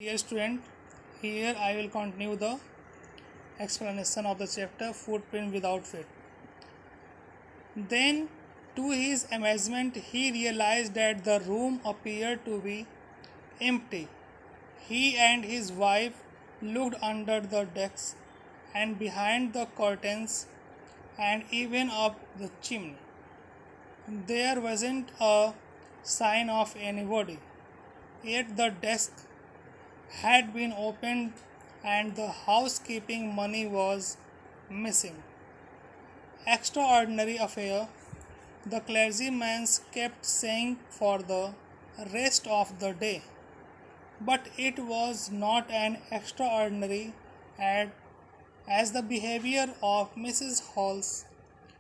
Dear student, here I will continue the explanation of the chapter Footprint Without Feet. Then, to his amazement, he realized that the room appeared to be empty. He and his wife looked under the decks and behind the curtains and even up the chimney. There wasn't a sign of anybody, yet the desk had been opened and the housekeeping money was missing. Extraordinary affair, the clergyman kept saying for the rest of the day. But it was not an extraordinary ad as the behavior of Mrs. Hall's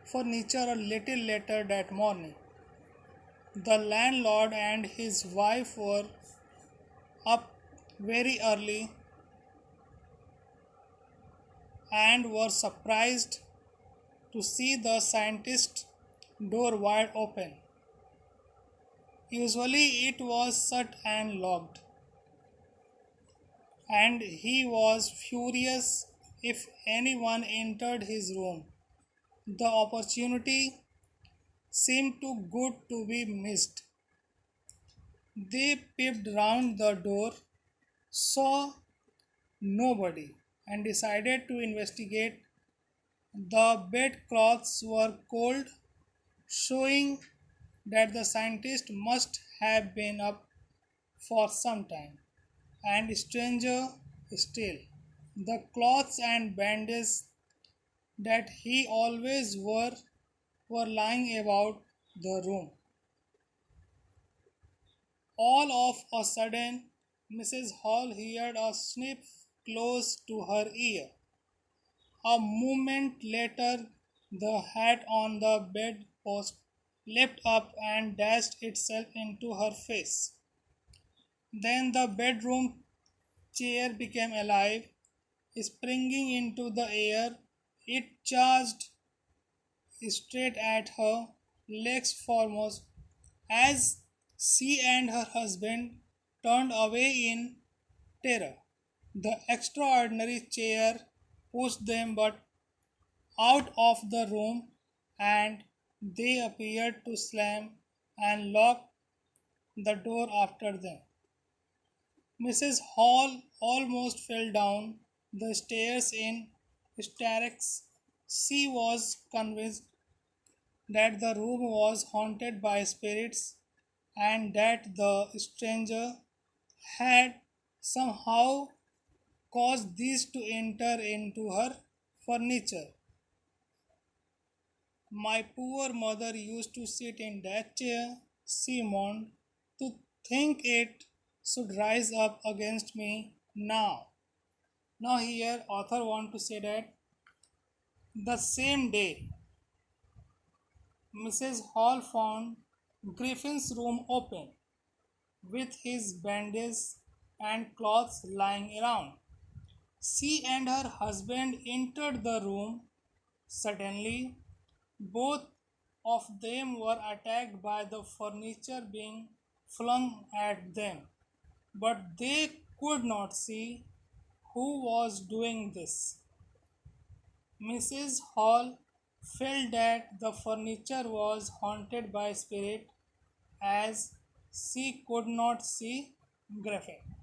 furniture a little later that morning. The landlord and his wife were up very early and were surprised to see the scientist's door wide open. Usually it was shut and locked, and he was furious if anyone entered his room. The opportunity seemed too good to be missed. They peeped round the door, saw nobody, and decided to investigate. The bedclothes were cold, showing that the scientist must have been up for some time. And stranger still, the clothes and bandages that he always wore were lying about the room. All of a sudden, Mrs. Hall heard a snip close to her ear. A moment later, the hat on the bedpost leapt up and dashed itself into her face. Then the bedroom chair became alive, springing into the air. It charged straight at her, legs foremost, as she and her husband turned away in terror. The extraordinary chair pushed them but out of the room, and they appeared to slam and lock the door after them. Mrs. Hall almost fell down the stairs in hysterics. She was convinced that the room was haunted by spirits and that the stranger had somehow caused these to enter into her furniture. My poor mother used to sit in that chair, she moaned, to think it should rise up against me now. Now here author want to say that the same day Mrs. Hall found Griffin's room open, with his bandages and clothes lying around. She and her husband entered the room. Suddenly, both of them were attacked by the furniture being flung at them, but they could not see who was doing this. Mrs. Hall felt that the furniture was haunted by spirit as she could not see Griffin.